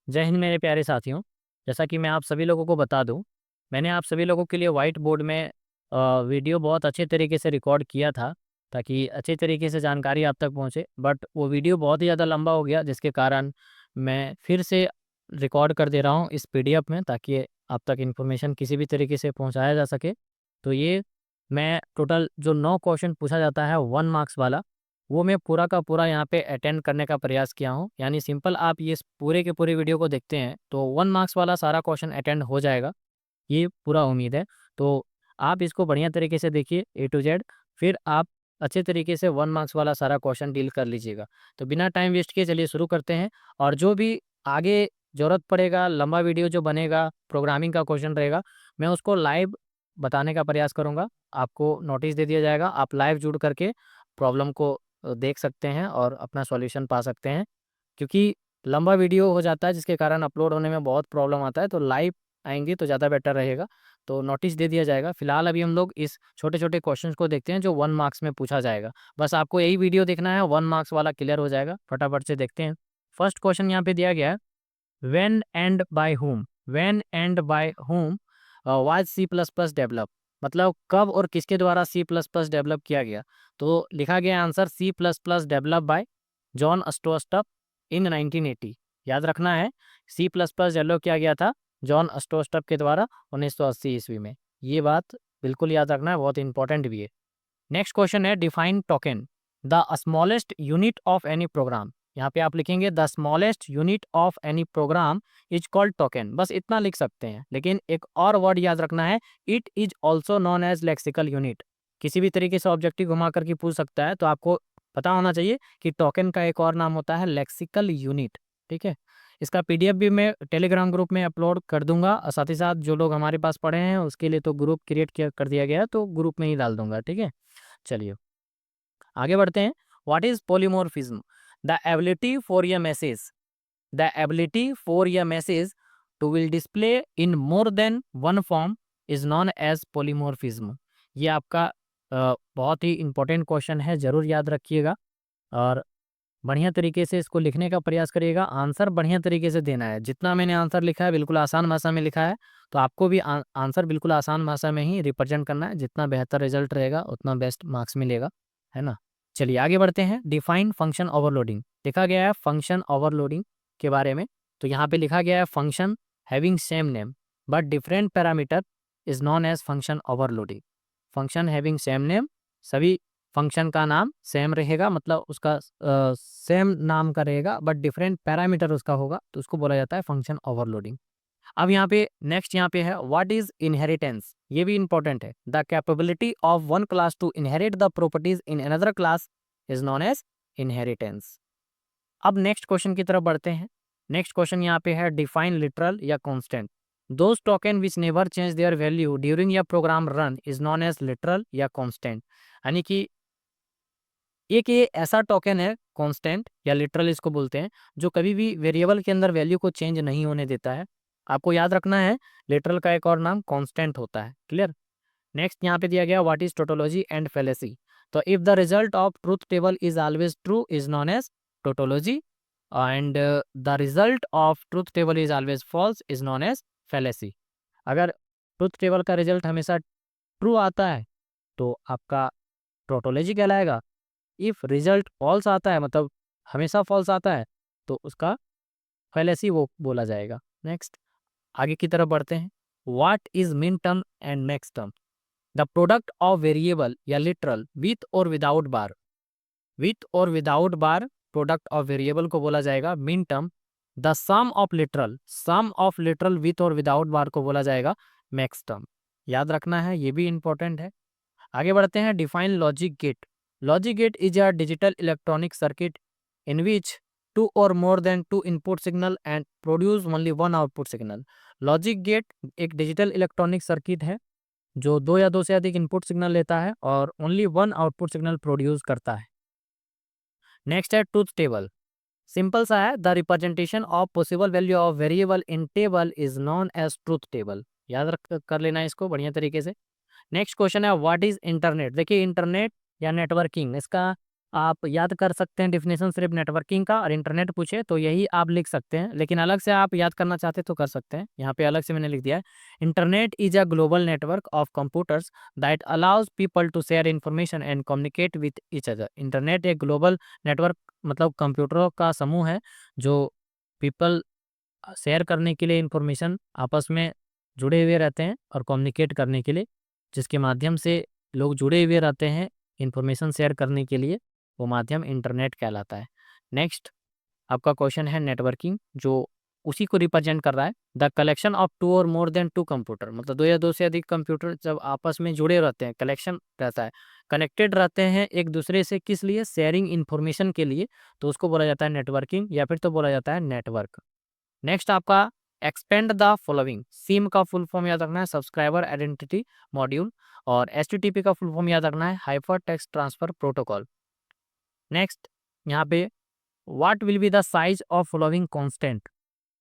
जय हिंद मेरे प्यारे साथियों। जैसा कि मैं आप सभी लोगों को बता दूं, मैंने आप सभी लोगों के लिए वाइट बोर्ड में वीडियो बहुत अच्छे तरीके से रिकॉर्ड किया था ताकि अच्छे तरीके से जानकारी आप तक पहुंचे। बट वो वीडियो बहुत ही ज़्यादा लंबा हो गया, जिसके कारण मैं फिर से रिकॉर्ड कर दे रहा हूं इस पीडीएफ में, ताकि आप तक इन्फॉर्मेशन किसी भी तरीके से पहुंचाया जा सके। तो ये मैं टोटल जो 9 क्वेश्चन पूछा जाता है 1 मार्क्स वाला, वो मैं पूरा का पूरा यहाँ पे अटेंड करने का प्रयास किया हूँ। यानी सिंपल आप ये पूरे के पूरे वीडियो को देखते हैं तो 1 मार्क्स वाला सारा क्वेश्चन अटेंड हो जाएगा, ये पूरा उम्मीद है। तो आप इसको बढ़िया तरीके से देखिए ए टू जेड, फिर आप अच्छे तरीके से 1 मार्क्स वाला सारा क्वेश्चन डील कर लीजिएगा। तो बिना टाइम वेस्ट किए चलिए शुरू करते हैं। और जो भी आगे ज़रूरत पड़ेगा, लंबा वीडियो जो बनेगा, प्रोग्रामिंग का क्वेश्चन रहेगा, मैं उसको लाइव बताने का प्रयास करूँगा। आपको नोटिस दे दिया जाएगा, आप लाइव जुड़ करके प्रॉब्लम को देख सकते हैं और अपना सॉल्यूशन पा सकते हैं। क्योंकि लंबा वीडियो हो जाता है जिसके कारण अपलोड होने में बहुत प्रॉब्लम आता है, तो लाइव आएंगे तो ज़्यादा बेटर रहेगा। तो नोटिस दे दिया जाएगा। फिलहाल अभी हम लोग इस छोटे छोटे क्वेश्चंस को देखते हैं जो 1 मार्क्स में पूछा जाएगा। बस आपको यही वीडियो देखना है, 1 मार्क्स वाला क्लियर हो जाएगा। फटाफट से देखते हैं। फर्स्ट क्वेश्चन यहाँ पे दिया गया है, when and by whom, when and by whom was C plus plus develop, मतलब कब और किसके द्वारा सी प्लस प्लस डेवलप किया गया। तो लिखा गया answer C plus plus develop by John Stroustrup in 1980। याद रखना है, सी प्लस प्लस डेवलप किया गया था जॉन स्टोस्टप के द्वारा 1980 ईस्वी में। ये बात बिल्कुल याद रखना है, बहुत इंपॉर्टेंट भी है। नेक्स्ट क्वेश्चन है, define token, the smallest unit of any program. यहाँ पे आप लिखेंगे the smallest unit of any program is called token, बस इतना लिख सकते हैं। लेकिन एक और वर्ड याद रखना है, it is also known as lexical unit. किसी भी तरीके से ऑब्जेक्टिव घुमा करके पूछ सकता है, तो आपको पता होना चाहिए कि टोकन का एक और नाम होता है लेक्सिकल यूनिट। ठीक है, इसका पीडीएफ भी मैं टेलीग्राम ग्रुप में अपलोड कर दूंगा, और साथ ही साथ जो लोग हमारे पास पढ़े हैं उसके लिए तो ग्रुप क्रिएट कर दिया गया है, तो ग्रुप में ही डाल दूंगा। ठीक है, चलिए आगे बढ़ते हैं। What is polymorphism, the ability for a message, the ability for a message to will display in more than one form is known as polymorphism. ये आपका बहुत ही इंपॉर्टेंट क्वेश्चन है, जरूर याद रखिएगा और बढ़िया तरीके से इसको लिखने का प्रयास करिएगा। आंसर बढ़िया तरीके से देना है। जितना मैंने आंसर लिखा है बिल्कुल आसान भाषा में लिखा है, तो आपको भी आंसर बिल्कुल आसान भाषा में ही रिप्रेजेंट करना है। जितना बेहतर रिजल्ट रहेगा उतना बेस्ट मार्क्स मिलेगा, है ना। चलिए आगे बढ़ते हैं। डिफाइन फंक्शन ओवरलोडिंग, लिखा गया है फंक्शन ओवरलोडिंग के बारे में। तो यहाँ पे लिखा गया है function having same name but different parameter is known as function overloading. Function having same name, सभी फंक्शन का नाम सेम रहेगा, मतलब उसका सेम नाम का रहेगा, बट डिफरेंट पैरामीटर उसका होगा, तो उसको बोला जाता है फंक्शन ओवरलोडिंग। अब यहाँ पे नेक्स्ट यहाँ पे है, व्हाट इज इनहेरिटेंस। ये भी इंपॉर्टेंट है। The capability of one class to inherit the properties in another class is known as inheritance. अब नेक्स्ट क्वेश्चन की तरफ बढ़ते हैं। नेक्स्ट क्वेश्चन यहाँ पे है, डिफाइन लिटरल या constant. Those token which never change their value during a program run is known as literal या कॉन्स्टेंट। यानी कि एक ये ऐसा टोकन है कांस्टेंट या लिटरल इसको बोलते हैं, जो कभी भी वेरिएबल के अंदर वैल्यू को चेंज नहीं होने देता है। आपको याद रखना है, लिटरल का एक और नाम कांस्टेंट होता है। क्लियर। नेक्स्ट यहाँ पे दिया गया, what is tautology and fallacy. तो if the result of truth table is always true is known as tautology, and the result of truth table is always false is known as fallacy. अगर truth table का result हमेशा true आता है तो आपका tautology कहलाएगा। If result false आता है, मतलब हमेशा फॉल्स आता है, तो उसका फैलेसी वो बोला जाएगा। नेक्स्ट आगे की तरफ बढ़ते हैं। What is min term and max term, the product of variable या लिटरल विथ और विदाउट बार। विथ और without bar product of variable को बोला जाएगा min term. The sum of literal, sum of literal with और without bar को बोला जाएगा मैक्स टर्म। याद रखना है, ये भी इंपॉर्टेंट है। आगे बढ़ते हैं। Define logic gate. Logic gate is a digital electronic circuit in which two or more than two input signal and produce only one output signal. Logic gate एक डिजिटल इलेक्ट्रॉनिक सर्किट है जो दो या दो से अधिक इनपुट सिग्नल लेता है और only one output signal produce करता है। नेक्स्ट है ट्रूथ टेबल। सिंपल सा है, the representation of possible value of variable in table is known as truth table. याद रख कर लेना है इसको बढ़िया तरीके से। नेक्स्ट क्वेश्चन है, व्हाट इज इंटरनेट। देखिए इंटरनेट या नेटवर्किंग, इसका आप याद कर सकते हैं डेफिनेशन सिर्फ नेटवर्किंग का, और इंटरनेट पूछे तो यही आप लिख सकते हैं, लेकिन अलग से आप याद करना चाहते तो कर सकते हैं। यहाँ पे अलग से मैंने लिख दिया है, internet is a global network of computers that allows people to share information and communicate with each other. Internet एक ग्लोबल नेटवर्क मतलब कंप्यूटरों का समूह है जो पीपल शेयर करने के लिए इंफॉर्मेशन आपस में जुड़े हुए रहते हैं और कम्युनिकेट करने के लिए, जिसके माध्यम से लोग जुड़े हुए रहते हैं इंफॉर्मेशन शेयर करने के लिए, वो माध्यम इंटरनेट कहलाता है। नेक्स्ट आपका क्वेश्चन है नेटवर्किंग, जो उसी को रिप्रेजेंट कर रहा है। The collection of to or more than to computer, मतलब दो या दो से अधिक कंप्यूटर जब आपस में जुड़े रहते हैं, कलेक्शन रहता है, कनेक्टेड रहते हैं एक दूसरे से, किस लिए? शेयरिंग इन्फॉर्मेशन के लिए, तो उसको बोला जाता है नेटवर्किंग, या फिर तो बोला जाता है नेटवर्क। नेक्स्ट आपका एक्सपेंड द फॉलोइंग, सिम का फुल फॉर्म याद रखना है सब्सक्राइबर आइडेंटिटी मॉड्यूल, और एचटीटीपी का फुल फॉर्म याद रखना है hyper text transfer protocol. Next यहाँ पे what will be the size of following constant.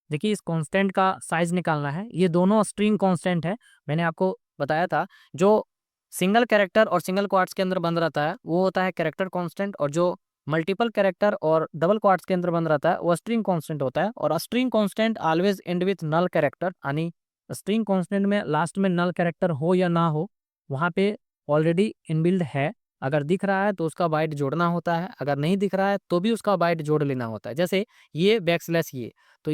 देखिए इस कांस्टेंट का साइज निकालना है, ये दोनों स्ट्रिंग कांस्टेंट है। मैंने आपको बताया था जो सिंगल कैरेक्टर और सिंगल क्वार्ट्स के अंदर बंद रहता है वो होता है कैरेक्टर कांस्टेंट, और जो मल्टीपल कैरेक्टर और डबल क्वार्ट्स के अंदर बंद रहता है वो स्ट्रिंग कांस्टेंट होता है। और string constant always end with null character, यानी स्ट्रिंग कांस्टेंट में लास्ट में नल कैरेक्टर हो या ना हो, वहाँ पे ऑलरेडी इनबिल्ड है। अगर दिख रहा है तो उसका बाइट जोड़ना होता है, अगर नहीं दिख रहा है तो भी उसका बाइट जोड़ लेना होता है। जैसे ये बैकस्लैश तो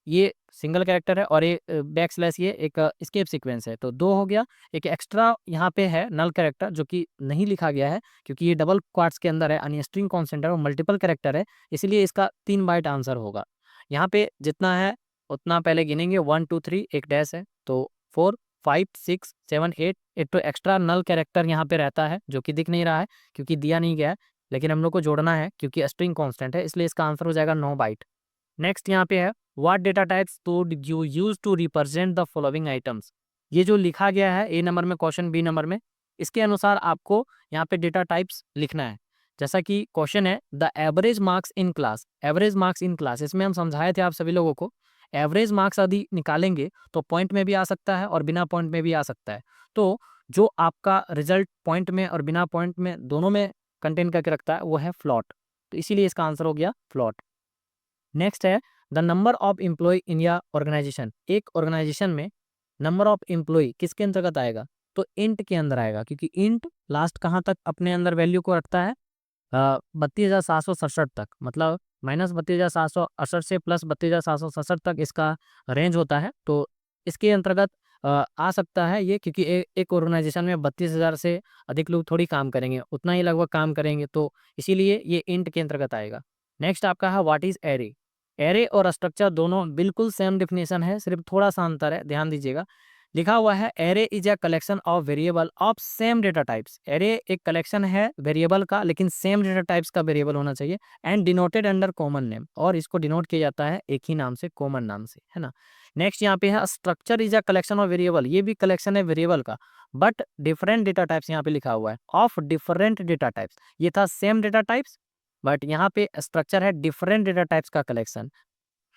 ये सिंगल कैरेक्टर है, और ये बैकस्लैश ये एक एस्केप सीक्वेंस है, तो दो हो गया। एक एक्स्ट्रा यहाँ पे है नल कैरेक्टर जो कि नहीं लिखा गया है क्योंकि ये डबल क्वार्ट्स के अंदर है, यानी स्ट्रिंग कॉन्स्टेंट है और मल्टीपल कैरेक्टर है, इसलिए इसका 3 बाइट आंसर होगा। यहाँ पे जितना है उतना पहले गिनेंगे, 1 2 3, एक डैश है तो 4 5 6 7 8, एक तो एक्स्ट्रा नल कैरेक्टर यहाँ पे रहता है जो कि दिख नहीं रहा है क्योंकि दिया नहीं गया है, लेकिन हम लोग को जोड़ना है क्योंकि स्ट्रिंग कॉन्स्टेंट है, इसलिए इसका आंसर हो जाएगा 9 बाइट। नेक्स्ट यहाँ पे है what data types to you use to represent the following items. ये जो लिखा गया है ए नंबर में क्वेश्चन बी नंबर में, इसके अनुसार आपको यहाँ पे डेटा टाइप्स लिखना है। जैसा कि क्वेश्चन है the average marks in class, average marks in class, इसमें हम समझाए थे आप सभी लोगों को, एवरेज मार्क्स यदि निकालेंगे तो पॉइंट में भी आ सकता है और बिना पॉइंट में भी आ सकता है। तो जो आपका रिजल्ट पॉइंट में और बिना पॉइंट में दोनों में कंटेन करके रखता है वो है फ्लॉट, तो इसीलिए इसका आंसर हो गया फ्लॉट। नेक्स्ट है the number of employee in या ऑर्गेनाइजेशन, एक ऑर्गेनाइजेशन में नंबर ऑफ एम्प्लॉय किसके अंतर्गत आएगा? तो इंट के अंदर आएगा, क्योंकि इंट लास्ट कहाँ तक अपने अंदर वैल्यू को रखता है? 32,767 तक, मतलब -32,768 से प्लस 32,767 तक इसका रेंज होता है। तो इसके अंतर्गत आ सकता है ये, क्योंकि एक ऑर्गेनाइजेशन में 32,000 से अधिक लोग थोड़ी काम करेंगे, उतना ही लगभग काम करेंगे, तो इसीलिए ये इंट के अंतर्गत आएगा। नेक्स्ट आपका है व्हाट इज एरे। एरे और स्ट्रक्चर दोनों बिल्कुल सेम डिफिनेशन है, सिर्फ थोड़ा सा अंतर है, ध्यान दीजिएगा। लिखा हुआ है array is a collection of variable of same data types. Array एक कलेक्शन है वेरिएबल का, लेकिन सेम डेटा टाइप्स का वेरिएबल होना चाहिए, and denoted under common name, और इसको डिनोट किया जाता है एक ही नाम से, कॉमन नाम से, है ना। नेक्स्ट यहाँ पे है structure is a collection of variable, ये भी कलेक्शन है वेरिएबल का, बट डिफरेंट डेटा टाइप्स यहाँ पे लिखा हुआ है, ऑफ डिफरेंट डेटा टाइप्स। ये था सेम डेटा टाइप्स, बट यहाँ पे स्ट्रक्चर है डिफरेंट डेटा टाइप्स का collection,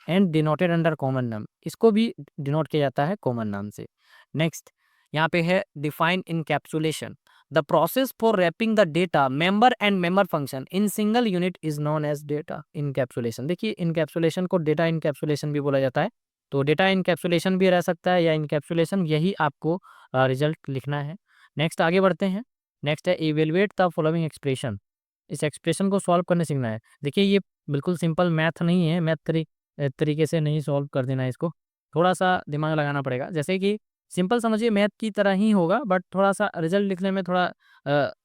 and denoted under common नाम, इसको भी डिनोट किया जाता है कॉमन नाम से। नेक्स्ट यहाँ पे है define encapsulation, the process for wrapping the data member and member function in single unit is known as data encapsulation. देखिए इनकैप्सुलेशन को डेटा इनकैप्सुलेशन भी बोला जाता है, तो डेटा इनकैप्सुलेशन भी रह सकता है या इनकैप्सुलेशन, यही आपको रिजल्ट लिखना है। नेक्स्ट आगे बढ़ते हैं। नेक्स्ट है इवेलुएट द फॉलोइंग एक्सप्रेशन, इस एक्सप्रेशन को सॉल्व करने सीखना है। देखिए ये बिल्कुल सिंपल मैथ नहीं है, मैथ तरीके से नहीं सॉल्व कर देना है, इसको थोड़ा सा दिमाग लगाना पड़ेगा। जैसे कि सिंपल समझिए मैथ की तरह ही होगा, बट थोड़ा सा रिजल्ट लिखने में थोड़ा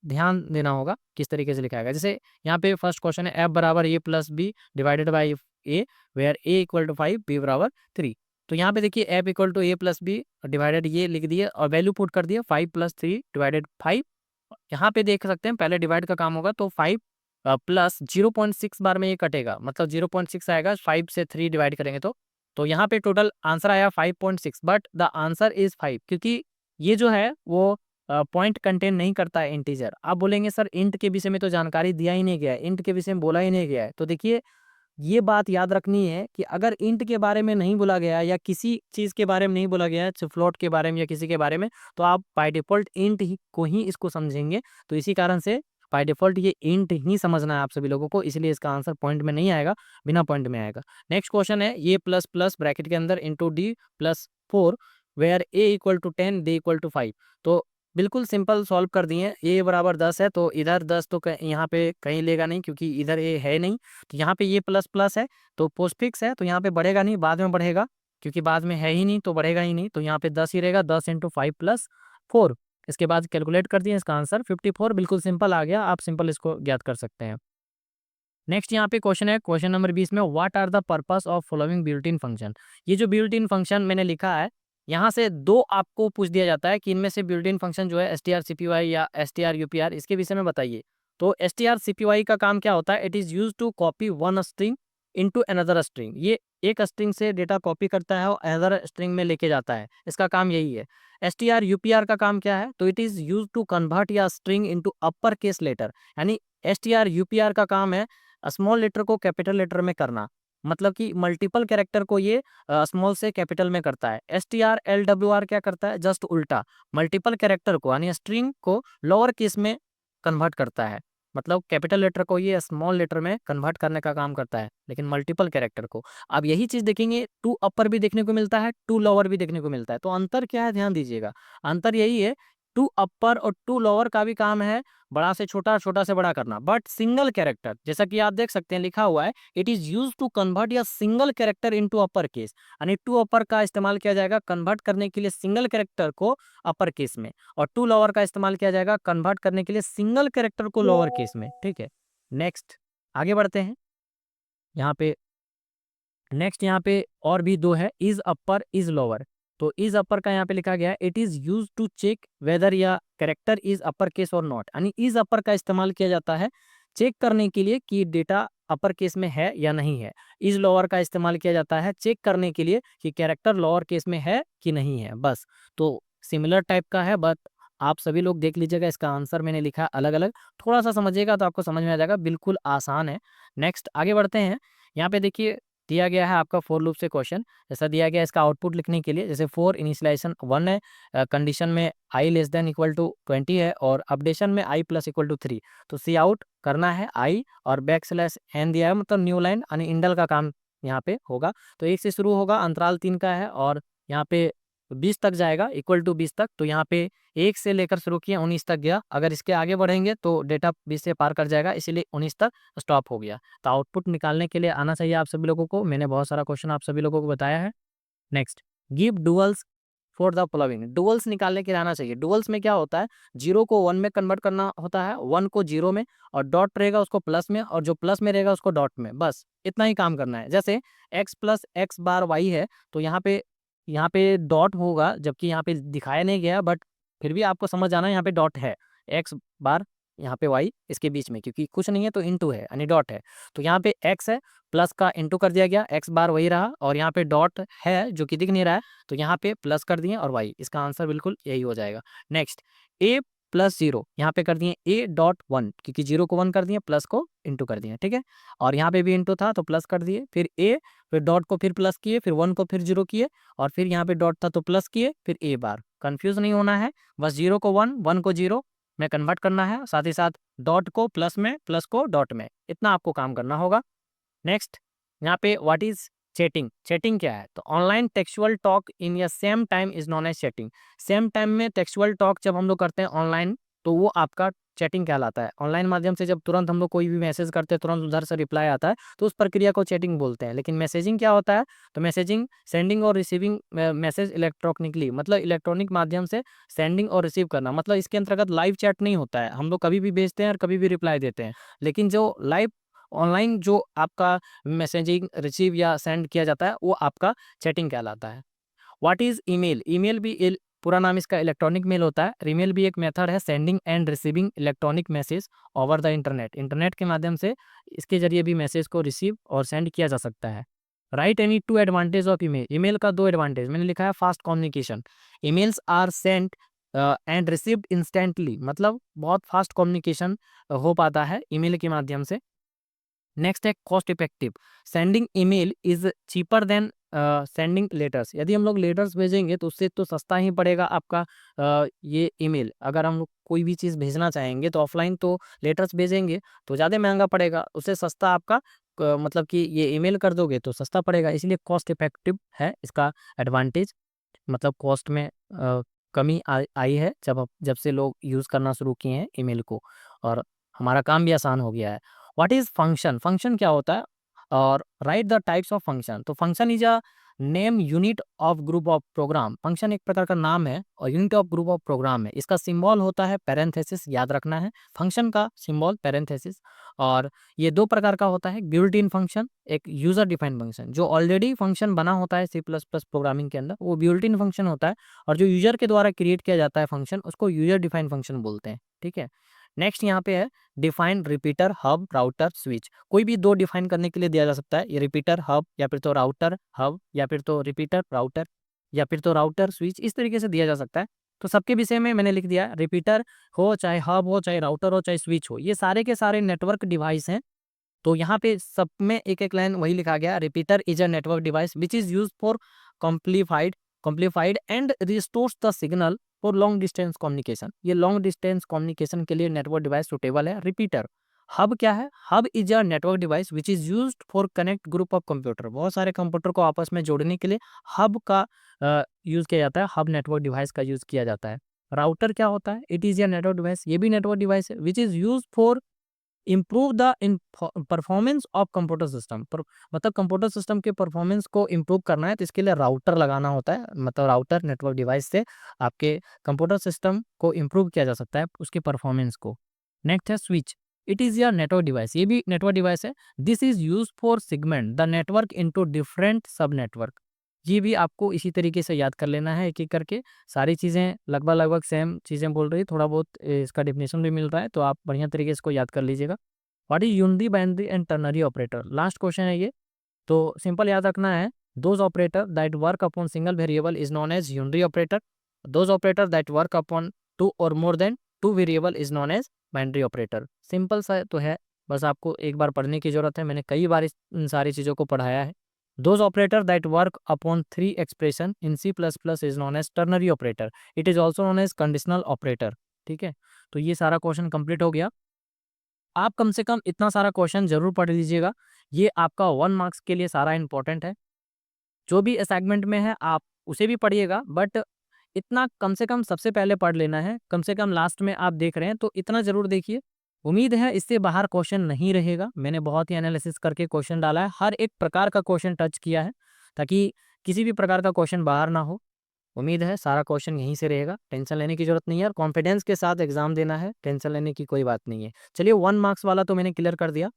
ध्यान देना होगा किस तरीके से लिखा है। जैसे यहाँ पे फर्स्ट क्वेश्चन है एफ बराबर A plus B divided by A, where A equal to 5 B बराबर 3। तो यहाँ पे देखिए F equal to A plus B divided ये लिख दिए और वैल्यू पुट कर दिया 5 + 3 डिवाइडेड 5। यहाँ पे देख सकते हैं पहले डिवाइड का काम होगा, तो 5 प्लस 0.6 बार में ये कटेगा, मतलब 0.6 आएगा, 5 से 3 डिवाइड करेंगे तो यहाँ पे टोटल आंसर आया 5.6, बट द आंसर इज 5, क्योंकि ये जो है वो पॉइंट कंटेन नहीं करता है इंटीजर। आप बोलेंगे सर इंट के विषय में तो जानकारी दिया ही नहीं गया है, इंट के विषय में बोला ही नहीं गया है, तो देखिए ये बात याद रखनी है कि अगर इंट के बारे में नहीं बोला गया या किसी चीज़ के बारे में नहीं बोला गया है, फ्लोट के बारे में या किसी के बारे में, तो आप बाय डिफॉल्ट इंट ही को ही इसको समझेंगे। तो इसी कारण से बाय डिफ़ॉल्ट ये इंट ही समझना है आप सभी लोगों को, इसलिए इसका आंसर पॉइंट में नहीं आएगा, बिना पॉइंट में आएगा। नेक्स्ट क्वेश्चन है ये प्लस प्लस ब्रैकेट के अंदर into D plus 4 where A equal to 10 D equal to 5। तो बिल्कुल सिंपल सॉल्व कर दिए। ए बराबर 10 है तो इधर 10 तो यहाँ पे कहीं लेगा नहीं, क्योंकि इधर ए है नहीं। तो यहाँ पे ये प्लस प्लस है तो पोस्टफिक्स है, तो यहाँ पे बढ़ेगा नहीं, बाद में बढ़ेगा, क्योंकि बाद में है ही नहीं तो बढ़ेगा ही नहीं। तो यहाँ पे 10 ही रहेगा, 10 इंटू 5 प्लस 4। इसके बाद कैलकुलेट कर दिए, इसका आंसर 54 बिल्कुल सिंपल आ गया। आप सिंपल इसको ज्ञात कर सकते हैं। नेक्स्ट यहाँ पे क्वेश्चन है, क्वेश्चन नंबर 20 में what are the purpose of following built in function. ये जो बिल्ट इन फंक्शन मैंने लिखा है, यहाँ से दो आपको पूछ दिया जाता है कि इनमें से बिल्ट इन फंक्शन जो है strcpy या strupr, इसके विषय में बताइए। तो strcpy का काम क्या होता है, it is use to copy one string into another string. ये एक स्ट्रिंग से डेटा कॉपी करता है और अनदर स्ट्रिंग में लेके जाता है, इसका काम यही है। strupr का काम क्या है, तो it is use to convert a string into upper case letter. यानी strupr का काम है स्मॉल लेटर को कैपिटल लेटर में करना, मतलब कि मल्टीपल कैरेक्टर को ये स्मॉल से कैपिटल में करता है। strlwr क्या करता है, जस्ट उल्टा, मल्टीपल कैरेक्टर को यानी स्ट्रिंग को लोअर केस में कन्वर्ट करता है। मतलब कैपिटल लेटर को ये स्मॉल लेटर में कन्वर्ट करने का काम करता है, लेकिन मल्टीपल कैरेक्टर को। अब यही चीज देखेंगे, टू अपर भी देखने को मिलता है, टू लोअर भी देखने को मिलता है। तो अंतर क्या है, ध्यान दीजिएगा। अंतर यही है, टू अपर और टू लोअर का भी काम है बड़ा से छोटा, छोटा से बड़ा करना, बट सिंगल कैरेक्टर, जैसा कि आप देख सकते हैं लिखा हुआ है, it is use to convert a single character into upper case. यानी टू अपर का इस्तेमाल किया जाएगा कन्वर्ट करने के लिए सिंगल कैरेक्टर को अपर केस में, और टू लोअर का इस्तेमाल किया जाएगा कन्वर्ट करने के लिए सिंगल कैरेक्टर को लोअर केस में। ठीक है, नेक्स्ट आगे बढ़ते हैं। यहाँ पे नेक्स्ट यहाँ पे और भी दो है, इज अपर इज लोअर। तो इज अपर का यहाँ पे लिखा गया है, it is use to check whether या कैरेक्टर इज अपर केस और नॉट। यानी इज अपर का इस्तेमाल किया जाता है चेक करने के लिए कि डेटा अपर केस में है या नहीं है। इज लोअर का इस्तेमाल किया जाता है चेक करने के लिए कि कैरेक्टर लोअर केस में है कि नहीं है, बस। तो सिमिलर टाइप का है, बट आप सभी लोग देख लीजिएगा, इसका आंसर मैंने लिखा अलग अलग, थोड़ा सा समझिएगा तो आपको समझ में आ जाएगा, बिल्कुल आसान है। नेक्स्ट आगे बढ़ते हैं। यहाँ पे देखिए दिया गया है आपका फोर लूप से क्वेश्चन, जैसा दिया गया है इसका आउटपुट लिखने के लिए, जैसे फोर इनिशियलाइजेशन 1 है, कंडीशन में i less than equal to 20 है, और अपडेशन में i प्लस इक्वल टू 3। तो सी आउट करना है i और बैक स्लैश एन दिया है, मतलब न्यू लाइन यानी इंडल का काम यहाँ पे होगा। तो 1 से शुरू होगा, अंतराल 3 का है, और यहाँ पे 20 तक जाएगा, इक्वल टू 20 तक। तो यहाँ पे 1 से लेकर शुरू किया 19 तक गया, अगर इसके आगे बढ़ेंगे तो डेटा 20 से पार कर जाएगा, इसीलिए 19 तक स्टॉप हो गया। तो आउटपुट निकालने के लिए आना चाहिए आप सभी लोगों को, मैंने बहुत सारा क्वेश्चन आप सभी लोगों को बताया है। Next, give duels for the following. Duels निकालने के लिए आना चाहिए। डुअल्स में क्या होता है, 0 को 1 में कन्वर्ट करना होता है, 1 को 0 में, और डॉट रहेगा उसको प्लस में, और जो प्लस में रहेगा उसको डॉट में, बस इतना ही काम करना है। जैसे x प्लस एक्स बार वाई है, तो यहाँ पे डॉट होगा, जबकि यहाँ पे दिखाया नहीं गया, बट फिर भी आपको समझ आना यहाँ पे डॉट है, एक्स बार यहाँ पे वाई इसके बीच में, क्योंकि कुछ नहीं है तो इंटू है यानी डॉट है। तो यहाँ पे एक्स है, प्लस का इंटू कर दिया गया, एक्स बार वही रहा, और यहाँ पे डॉट है जो कि दिख नहीं रहा है, तो यहाँ पे प्लस कर दिए और वाई, इसका आंसर बिल्कुल यही हो जाएगा। नेक्स्ट, ए प्लस 0, यहाँ पे कर दिए ए डॉट 1, क्योंकि 0 को 1 कर दिए, प्लस को इंटू कर दिए, ठीक है। और यहाँ पे भी इंटू था तो प्लस कर दिए, फिर ए, फिर डॉट को फिर प्लस किए, फिर 1 को फिर 0 किए, और फिर यहाँ पे डॉट था तो प्लस किए, फिर ए बार। कंफ्यूज नहीं होना है, बस 0 को 1, 1 को 0 में कन्वर्ट करना है, साथ ही साथ डॉट को प्लस में, प्लस को डॉट में, इतना आपको काम करना होगा। नेक्स्ट, यहाँ पे व्हाट इज चैटिंग। चैटिंग क्या है, तो ऑनलाइन टेक्सुअल टॉक इन या same time is known as chatting. Same time में टेक्सुअल टॉक जब हम लोग करते हैं ऑनलाइन, तो वो आपका चैटिंग कहलाता है। ऑनलाइन माध्यम से जब तुरंत हम लोग कोई भी मैसेज करते हैं, तुरंत उधर से रिप्लाई आता है, तो उस प्रक्रिया को चैटिंग बोलते हैं। लेकिन मैसेजिंग क्या होता है, तो मैसेजिंग सेंडिंग और रिसीविंग मैसेज इलेक्ट्रॉनिकली, मतलब इलेक्ट्रॉनिक माध्यम से सेंडिंग और रिसीव करना। मतलब इसके अंतर्गत लाइव चैट नहीं होता है, हम लोग कभी भी भेजते हैं और कभी भी रिप्लाई देते हैं। लेकिन जो लाइव ऑनलाइन जो आपका मैसेजिंग रिसीव या सेंड किया जाता है, वो आपका चैटिंग कहलाता है। What is email. ईमेल भी पूरा नाम इसका इलेक्ट्रॉनिक मेल होता है। ईमेल भी एक मेथड है sending end receiving electronic message over the internet. Internet के माध्यम से इसके जरिए भी मैसेज को रिसीव और सेंड किया जा सकता है। Write any two advantage of email. Email का 2 एडवांटेज मैंने लिखा है, fast communication, emails are sent and received instantly, मतलब बहुत फास्ट कम्युनिकेशन हो पाता है ईमेल के माध्यम से। नेक्स्ट है cost effective, sending email is cheaper than sending letters. यदि हम लोग लेटर्स भेजेंगे तो उससे तो सस्ता ही पड़ेगा आपका ये ईमेल। अगर हम लोग कोई भी चीज़ भेजना चाहेंगे तो ऑफलाइन तो लेटर्स भेजेंगे तो ज़्यादा महंगा पड़ेगा, उससे सस्ता आपका मतलब कि ये ईमेल कर दोगे तो सस्ता पड़ेगा, इसलिए कॉस्ट इफेक्टिव है इसका एडवांटेज। मतलब कॉस्ट में कमी आई है जब से लोग यूज़ करना शुरू किए हैं ईमेल को, और हमारा काम भी आसान हो गया है। व्हाट इज़ फंक्शन, फंक्शन क्या होता है, और write the types of function. तो function is a name unit of group of program. Function एक प्रकार का नाम है और unit of group of program है। इसका सिंबल होता है पैरेंथेसिस, याद रखना है फंक्शन का सिंबल पैरेंथेसिस। और ये दो प्रकार का होता है, बिल्ट इन फंक्शन, एक यूजर डिफाइंड फंक्शन। जो ऑलरेडी फंक्शन बना होता है सी प्लस प्लस प्रोग्रामिंग के अंदर वो बिल्ट इन फंक्शन होता है, और जो यूजर के द्वारा क्रिएट किया जाता है फंक्शन उसको यूजर डिफाइंड फंक्शन बोलते हैं। ठीक है, नेक्स्ट यहाँ पे है define repeater hub router switch. कोई भी दो डिफाइन करने के लिए दिया जा सकता है, ये रिपीटर हब या फिर तो राउटर हब या फिर तो रिपीटर राउटर या फिर तो राउटर स्विच, इस तरीके से दिया जा सकता है। तो सबके विषय में मैंने लिख दिया, रिपीटर हो चाहे हब हो चाहे राउटर हो चाहे स्विच हो, ये सारे के सारे नेटवर्क डिवाइस हैं। तो यहाँ पे सब में एक एक लाइन वही लिखा गया, repeater is a network device which is use for amplified and restores the signal for long distance communication. ये लॉन्ग डिस्टेंस कम्युनिकेशन के लिए नेटवर्क डिवाइस सूटेबल है। रिपीटर हब क्या है, hub is a network device which is used for connect group of computer. बहुत सारे computer को आपस में जोड़ने के लिए हब का यूज किया जाता है, हब नेटवर्क डिवाइस का यूज किया जाता है। राउटर क्या होता है, it is a network device, ये भी नेटवर्क डिवाइस है विच is use for improve the in performance of computer system. पर मतलब कंप्यूटर सिस्टम के परफॉर्मेंस को इम्प्रूव करना है तो इसके लिए राउटर लगाना होता है। मतलब राउटर नेटवर्क डिवाइस से आपके कंप्यूटर सिस्टम को इम्प्रूव किया जा सकता है, उसके परफॉर्मेंस को। नेक्स्ट है स्विच, इट इज या नेटवर्क डिवाइस, ये भी नेटवर्क डिवाइस है। This is use for segment the network into different सब नेटवर्क। ये भी आपको इसी तरीके से याद कर लेना है एक एक करके। सारी चीज़ें लगभग लगभग सेम चीज़ें बोल रही, थोड़ा बहुत इसका डेफिनेशन भी मिल रहा है, तो आप बढ़िया तरीके से इसको याद कर लीजिएगा। What is unity binary and ternary operator, last question है ये। तो सिंपल याद रखना है, those operator that work upon single variable is known as unitary operator, those operator that work upon two or more than two variable is known as binary operator. Simple सा तो है, बस आपको एक बार पढ़ने की जरूरत है, मैंने कई बार इन सारी चीज़ों को पढ़ाया है। Those operator that work upon three expression in C plus plus is known as ternary operator, it is also known as conditional operator. ठीक है, तो ये सारा क्वेश्चन कंप्लीट हो गया। आप कम से कम इतना सारा क्वेश्चन जरूर पढ़ लीजिएगा, ये आपका 1 मार्क्स के लिए सारा इंपॉर्टेंट है। जो भी असाइनमेंट में है आप उसे भी पढ़िएगा, बट इतना कम से कम सबसे पहले पढ़ लेना है। कम से कम लास्ट में आप देख रहे हैं तो इतना जरूर देखिए। उम्मीद है इससे बाहर क्वेश्चन नहीं रहेगा, मैंने बहुत ही एनालिसिस करके क्वेश्चन डाला है, हर एक प्रकार का क्वेश्चन टच किया है ताकि किसी भी प्रकार का क्वेश्चन बाहर ना हो। उम्मीद है सारा क्वेश्चन यहीं से रहेगा, टेंशन लेने की जरूरत नहीं है, और कॉन्फिडेंस के साथ एग्जाम देना है, टेंशन लेने की कोई बात नहीं है। चलिए 1 मार्क्स वाला तो मैंने क्लियर कर दिया,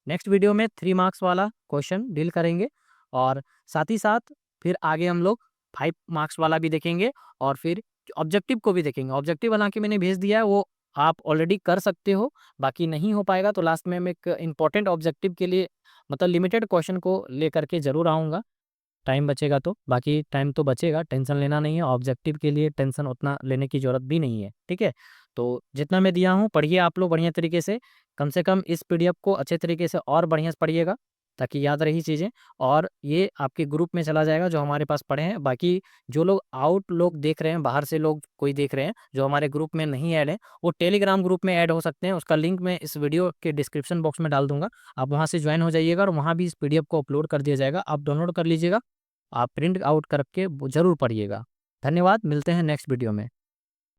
नेक्स्ट वीडियो में 3 मार्क्स वाला क्वेश्चन डील करेंगे, और साथ ही साथ फिर आगे हम लोग 5 मार्क्स वाला भी देखेंगे, और फिर ऑब्जेक्टिव को भी देखेंगे। ऑब्जेक्टिव बना के मैंने भेज दिया है, वो आप ऑलरेडी कर सकते हो, बाकी नहीं हो पाएगा तो लास्ट में मैं एक इंपॉर्टेंट ऑब्जेक्टिव के लिए मतलब लिमिटेड क्वेश्चन को लेकर के जरूर आऊँगा, टाइम बचेगा तो। बाकी टाइम तो बचेगा, टेंशन लेना नहीं है, ऑब्जेक्टिव के लिए टेंशन उतना लेने की ज़रूरत भी नहीं है, ठीक है। तो जितना मैं दिया हूँ पढ़िए आप लोग बढ़िया तरीके से कम इस पीडीएफ को अच्छे तरीके से और बढ़िया से पढ़िएगा ताकि याद रही चीज़ें, और ये आपके ग्रुप में चला जाएगा जो हमारे पास पढ़े हैं। बाकी जो लोग आउट लोग देख रहे हैं, बाहर से लोग कोई देख रहे हैं जो हमारे ग्रुप में नहीं ऐड है, वो टेलीग्राम ग्रुप में ऐड हो सकते हैं, उसका लिंक मैं इस वीडियो के डिस्क्रिप्शन बॉक्स में डाल दूंगा। आप वहाँ से ज्वाइन हो जाइएगा और वहाँ भी इस पीडीएफ को अपलोड कर दिया जाएगा, आप डाउनलोड कर लीजिएगा, आप प्रिंट आउट करके ज़रूर पढ़िएगा। धन्यवाद, मिलते हैं नेक्स्ट वीडियो में।